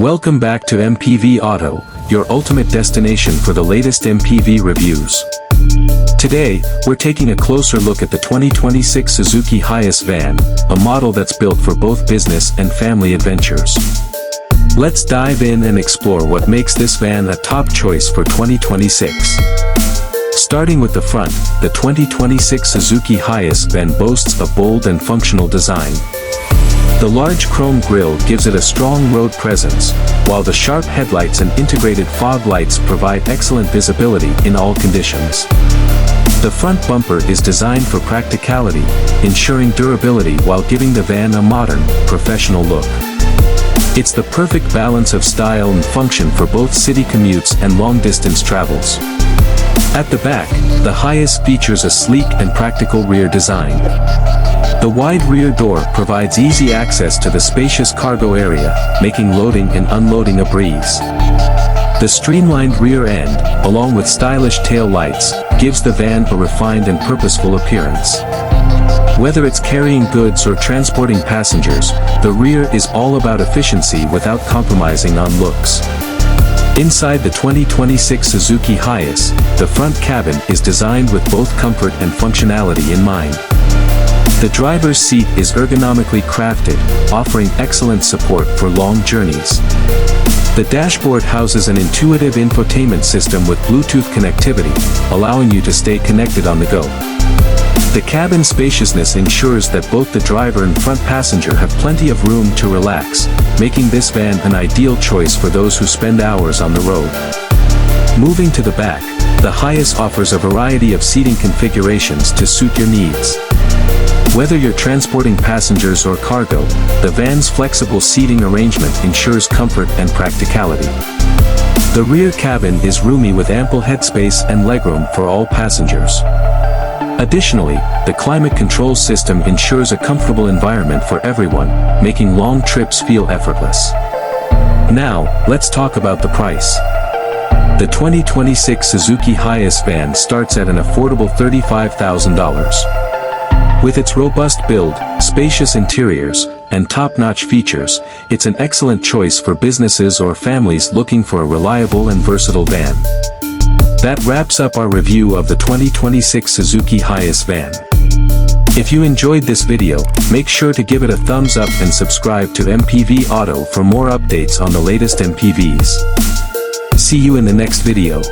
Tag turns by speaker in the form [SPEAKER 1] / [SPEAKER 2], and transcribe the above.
[SPEAKER 1] Welcome back to MPV Auto, your ultimate destination for the latest MPV reviews. Today, we're taking a closer look at the 2026 Suzuki Hiace van, a model that's built for both business and family adventures. Let's dive in and explore what makes this van a top choice for 2026. Starting with the front, the 2026 Suzuki Hiace van boasts a bold and functional design. The large chrome grille gives it a strong road presence, while the sharp headlights and integrated fog lights provide excellent visibility in all conditions. The front bumper is designed for practicality, ensuring durability while giving the van a modern, professional look. It's the perfect balance of style and function for both city commutes and long-distance travels. At the back, the Hiace features a sleek and practical rear design. The wide rear door provides easy access to the spacious cargo area, making loading and unloading a breeze. The streamlined rear end, along with stylish tail lights, gives the van a refined and purposeful appearance. Whether it's carrying goods or transporting passengers, the rear is all about efficiency without compromising on looks. Inside the 2026 Suzuki Hiace, the front cabin is designed with both comfort and functionality in mind. The driver's seat is ergonomically crafted, offering excellent support for long journeys. The dashboard houses an intuitive infotainment system with Bluetooth connectivity, allowing you to stay connected on the go. The cabin spaciousness ensures that both the driver and front passenger have plenty of room to relax, making this van an ideal choice for those who spend hours on the road. Moving to the back, the Hiace offers a variety of seating configurations to suit your needs. Whether you're transporting passengers or cargo, the van's flexible seating arrangement ensures comfort and practicality. The rear cabin is roomy with ample headspace and legroom for all passengers. Additionally, the climate control system ensures a comfortable environment for everyone, making long trips feel effortless. Now, let's talk about the price. The 2026 Suzuki Hiace van starts at an affordable $35,000. With its robust build, spacious interiors, and top-notch features, it's an excellent choice for businesses or families looking for a reliable and versatile van. That wraps up our review of the 2026 Suzuki Hiace van. If you enjoyed this video, make sure to give it a thumbs up and subscribe to MPV Auto for more updates on the latest MPVs. See you in the next video.